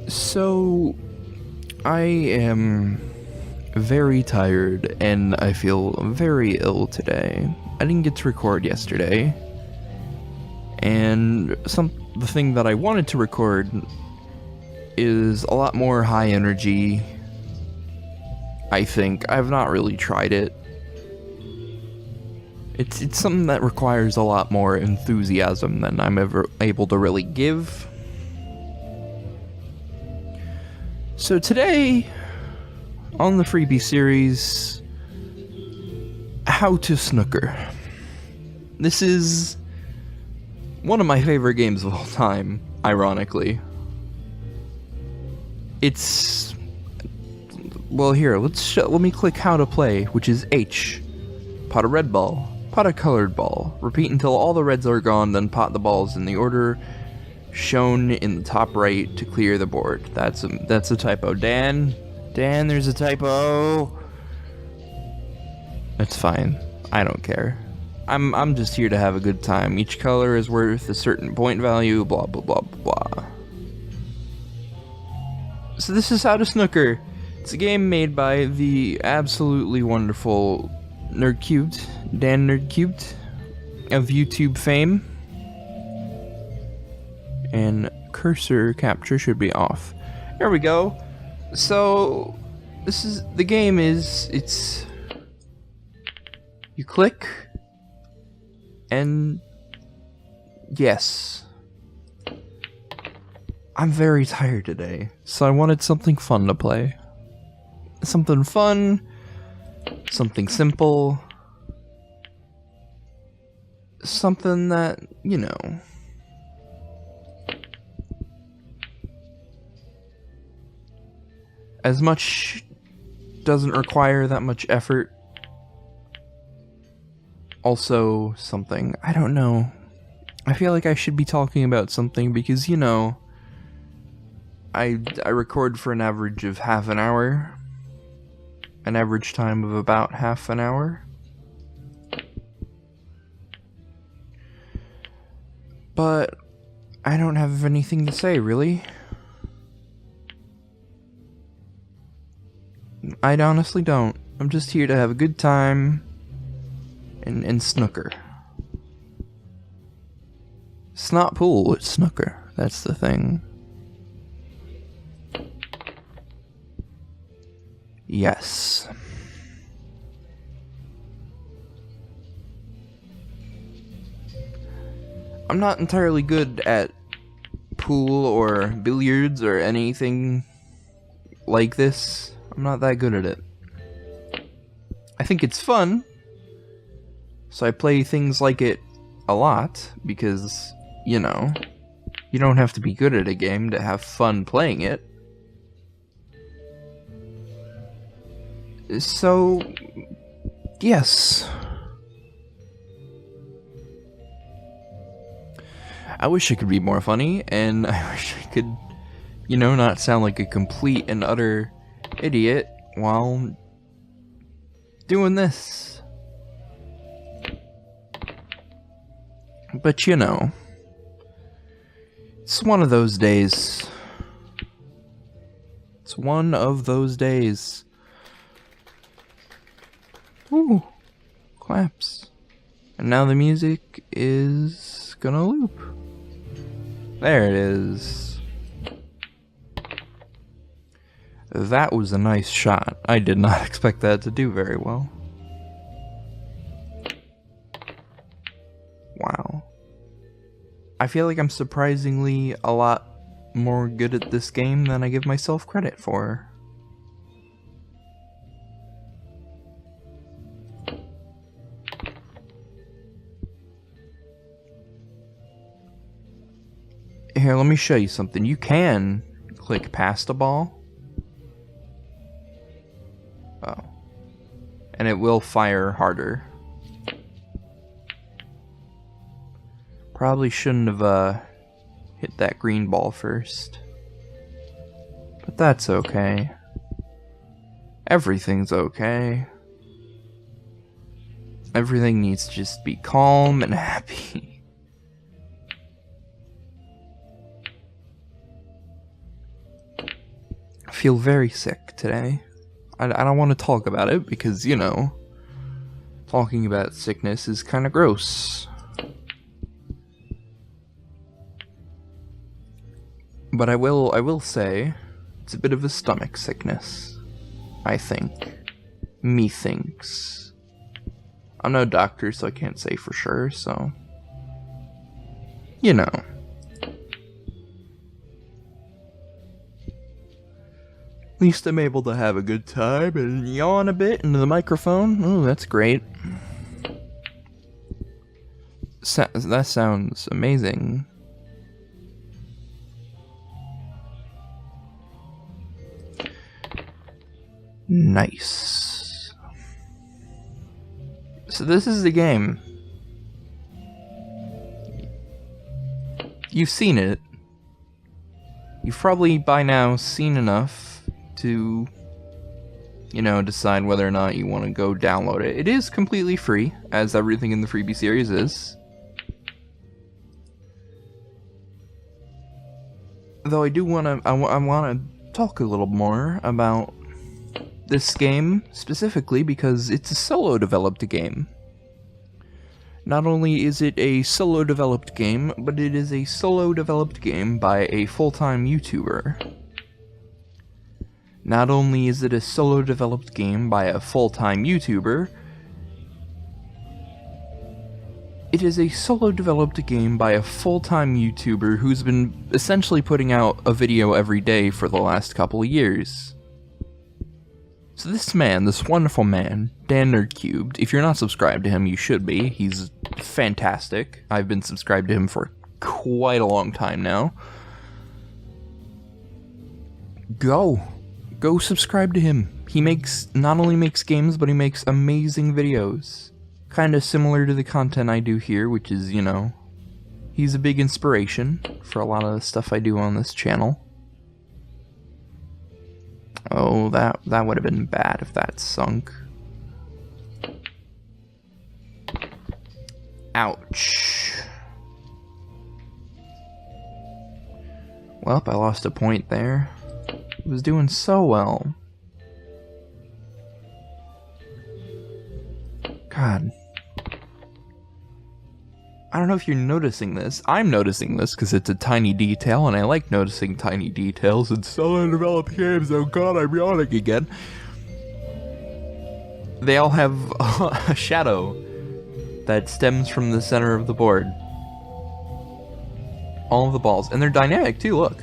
So, I am very tired and I feel very ill today. I didn't get to record yesterday, and the thing that I wanted to record is a lot more high energy. I think I've not really tried it. It's something that requires a lot more enthusiasm than I'm ever able to really give. So today, on the Freebie series, How to Snooker. This is one of my favorite games of all time, ironically. It's... well, here, let me click how to play, which is H. Pot a red ball. Pot a colored ball. Repeat until all the reds are gone, then pot the balls in the order shown in the top right to clear the board. That's a typo. Dan, there's a typo. That's fine. I don't care. I'm just here to have a good time. Each color is worth a certain point value, blah blah blah blah. So this is How to Snooker. It's a game made by the absolutely wonderful Nerdcubed, Dan Nerdcubed, of YouTube fame. And cursor capture should be off. There we go. So the game is, you click, and yes. I'm very tired today, so I wanted something fun to play. Something fun, something simple, something that, you know, as much doesn't require that much effort. Also, something, I don't know. I feel like I should be talking about something because, you know, I record for an average of half an hour. An average time of about half an hour. But I don't have anything to say, really. I honestly don't. I'm just here to have a good time and snooker. It's not pool, it's snooker. That's the thing. Yes. I'm not entirely good at pool or billiards or anything like this. I'm not that good at it. I think it's fun, so I play things like it a lot because, you know, you don't have to be good at a game to have fun playing it. So, yes. I wish I could be more funny, and I wish I could, you know, not sound like a complete and utter idiot while doing this. But, you know, it's one of those days. It's one of those days. Ooh, claps. And now the music is gonna loop. There it is. That was a nice shot. I did not expect that to do very well. Wow. I feel like I'm surprisingly a lot more good at this game than I give myself credit for. Here, let me show you something. You can click past a ball. Oh. And it will fire harder. Probably shouldn't have hit that green ball first. But that's okay. Everything's okay. Everything needs to just be calm and happy. feel very sick today. I don't want to talk about it because, you know, talking about sickness is kind of gross. But I will say, it's a bit of a stomach sickness, I think. Methinks. I'm no doctor, so I can't say for sure, so... You know. At least I'm able to have a good time and yawn a bit into the microphone. Oh, that's great. That sounds amazing. Nice. So this is the game. You've seen it. You've probably by now seen enough to, you know, decide whether or not you want to go download it. It is completely free, as everything in the Freebie series is. Though I do want to, I want to talk a little more about this game specifically because it's a solo developed game. Not only is it a solo developed game, but it is a solo developed game by a full-time YouTuber. Not only is it a solo developed game by a full-time YouTuber, it is a solo developed game by a full-time YouTuber who's been essentially putting out a video every day for the last couple of years. So this man, this wonderful man, Dan Nerdcubed, if you're not subscribed to him, you should be. He's fantastic. I've been subscribed to him for quite a long time now. Go subscribe to him. He not only makes games, but he makes amazing videos. Kind of similar to the content I do here, which is, you know, he's a big inspiration for a lot of the stuff I do on this channel. Oh, that would have been bad if that sunk. Ouch. Well, I lost a point there. It was doing so well. God. I don't know if you're noticing this. I'm noticing this because it's a tiny detail, and I like noticing tiny details in solo developed games. Oh god, I'm yawning again. They all have a shadow that stems from the center of the board. All of the balls. And they're dynamic too, look.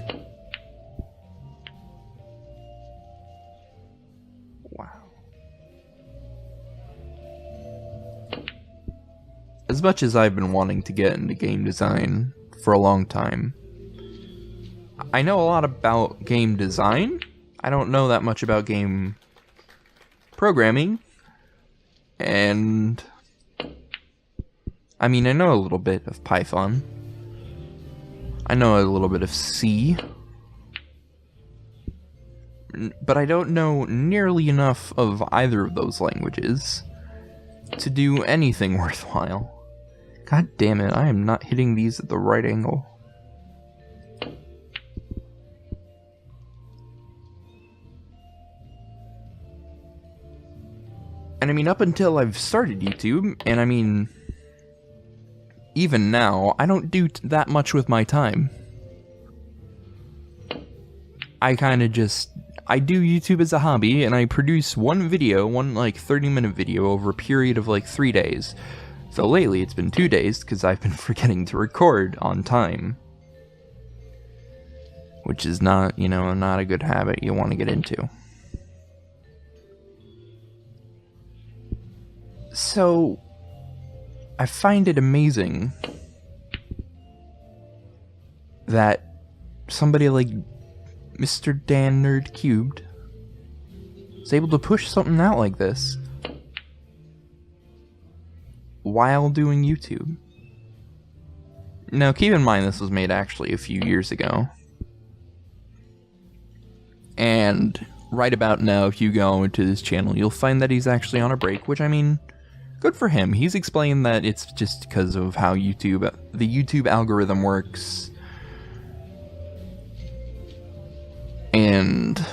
As much as I've been wanting to get into game design for a long time, I know a lot about game design. I don't know that much about game programming. And I mean, I know a little bit of Python. I know a little bit of C. But I don't know nearly enough of either of those languages to do anything worthwhile. God damn it, I am not hitting these at the right angle. And I mean, up until I've started YouTube, and I mean, even now, I don't do that much with my time. I kinda just, I do YouTube as a hobby, and I produce one video, one like 30-minute video over a period of like 3 days. So lately it's been 2 days because I've been forgetting to record on time. Which is not, you know, not a good habit you want to get into. So, I find it amazing that somebody like Mr. Dan Nerdcubed is able to push something out like this while doing YouTube. Now, keep in mind this was made actually a few years ago. And right about now, if you go into this channel, you'll find that he's actually on a break, which, I mean, good for him. He's explained that it's just because of how the YouTube algorithm works. And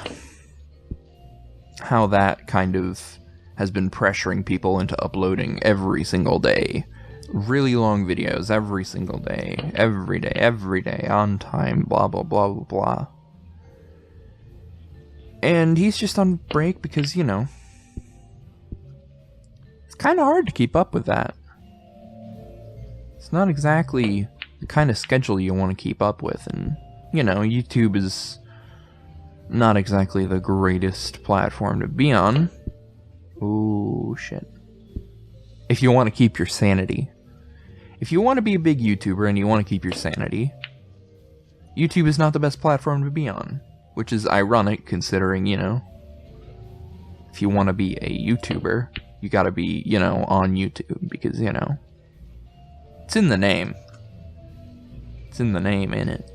how that kind of has been pressuring people into uploading every single day. Really long videos every single day, every day, on time, blah, blah, blah, blah, blah. And he's just on break because, you know, it's kind of hard to keep up with that. It's not exactly the kind of schedule you want to keep up with, and, you know, YouTube is not exactly the greatest platform to be on. Ooh, shit. If you want to keep your sanity. If you want to be a big YouTuber and you want to keep your sanity, YouTube is not the best platform to be on. Which is ironic considering, you know, if you want to be a YouTuber, you gotta be, you know, on YouTube. Because, you know, it's in the name. It's in the name, ain't it?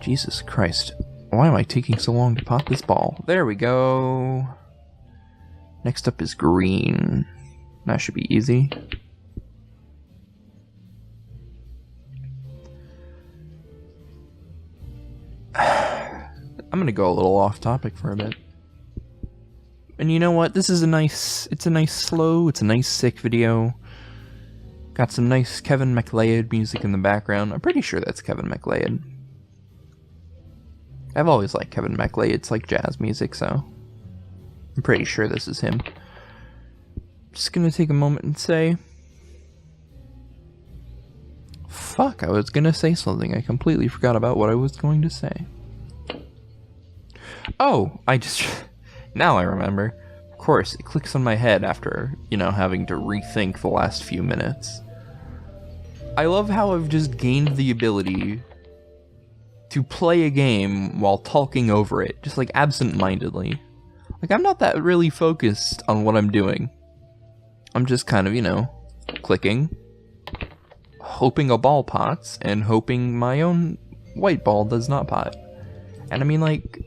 Jesus Christ. Why am I taking so long to pop this ball? There we go. Next up is green. That should be easy. I'm gonna go a little off topic for a bit. And you know what? This is a nice sick video. Got some nice Kevin MacLeod music in the background. I'm pretty sure that's Kevin MacLeod. I've always liked Kevin MacLeod. It's like jazz music, so I'm pretty sure this is him. Just gonna take a moment and say... Fuck, I was gonna say something. I completely forgot about what I was going to say. Oh, now I remember. Of course, it clicks on my head after, you know, having to rethink the last few minutes. I love how I've just gained the ability to play a game while talking over it, just like absent-mindedly. Like, I'm not that really focused on what I'm doing. I'm just kind of, you know, clicking, hoping a ball pots, and hoping my own white ball does not pot. And I mean, like,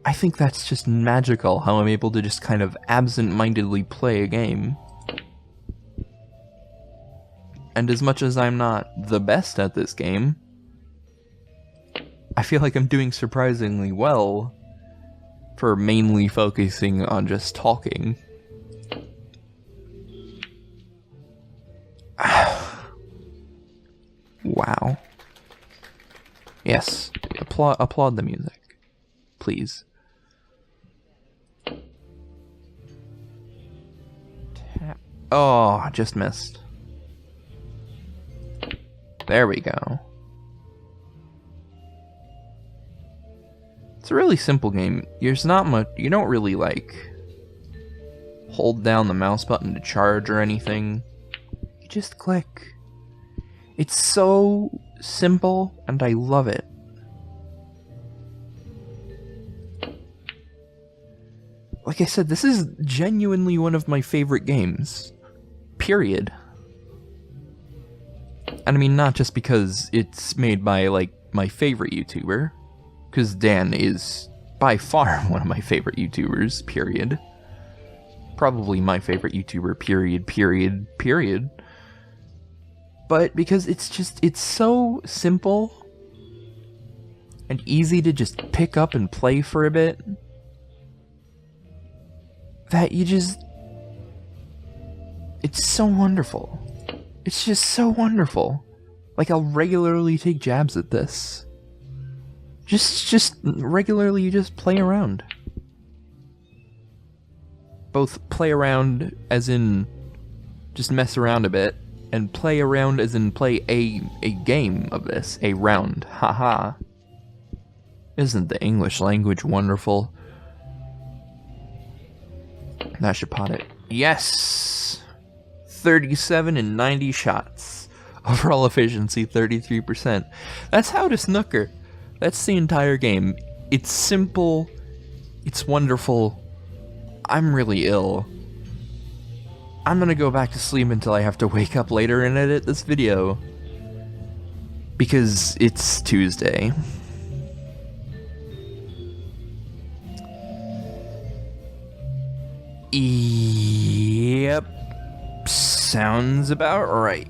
I think that's just magical, how I'm able to just kind of absent-mindedly play a game. And as much as I'm not the best at this game, I feel like I'm doing surprisingly well for mainly focusing on just talking. Wow. Yes, applaud the music, please. Oh, just missed. There we go. It's a really simple game. There's not much, you don't really like hold down the mouse button to charge or anything. You just click. It's so simple and I love it. Like I said, this is genuinely one of my favorite games. Period. And I mean, not just because it's made by, like, my favorite YouTuber, because Dan is by far one of my favorite YouTubers, period. Probably my favorite YouTuber, period. But because it's so simple and easy to just pick up and play for a bit, that it's so wonderful. It's just so wonderful. Like, I'll regularly take jabs at this. Just regularly, you just play around. Both play around as in just mess around a bit, and play around as in play a game of this, a round. Haha. Isn't the English language wonderful? That should pot it. Yes! 37 and 90 shots. Overall efficiency, 33%. That's how to snooker. That's the entire game. It's simple. It's wonderful. I'm really ill. I'm gonna go back to sleep until I have to wake up later and edit this video. Because it's Tuesday. Yep. Sounds about right.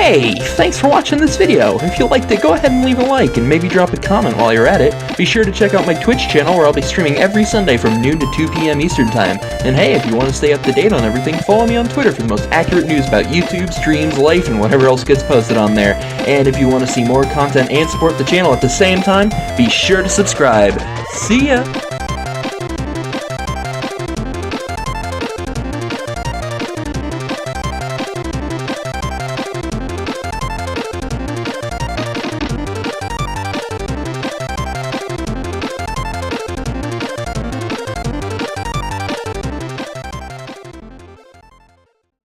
Hey, thanks for watching this video. If you liked it, go ahead and leave a like and maybe drop a comment while you're at it. Be sure to check out my Twitch channel where I'll be streaming every Sunday from noon to 2 p.m. Eastern Time. And hey, if you want to stay up to date on everything, follow me on Twitter for the most accurate news about YouTube, streams, life, and whatever else gets posted on there. And if you want to see more content and support the channel at the same time, be sure to subscribe. See ya!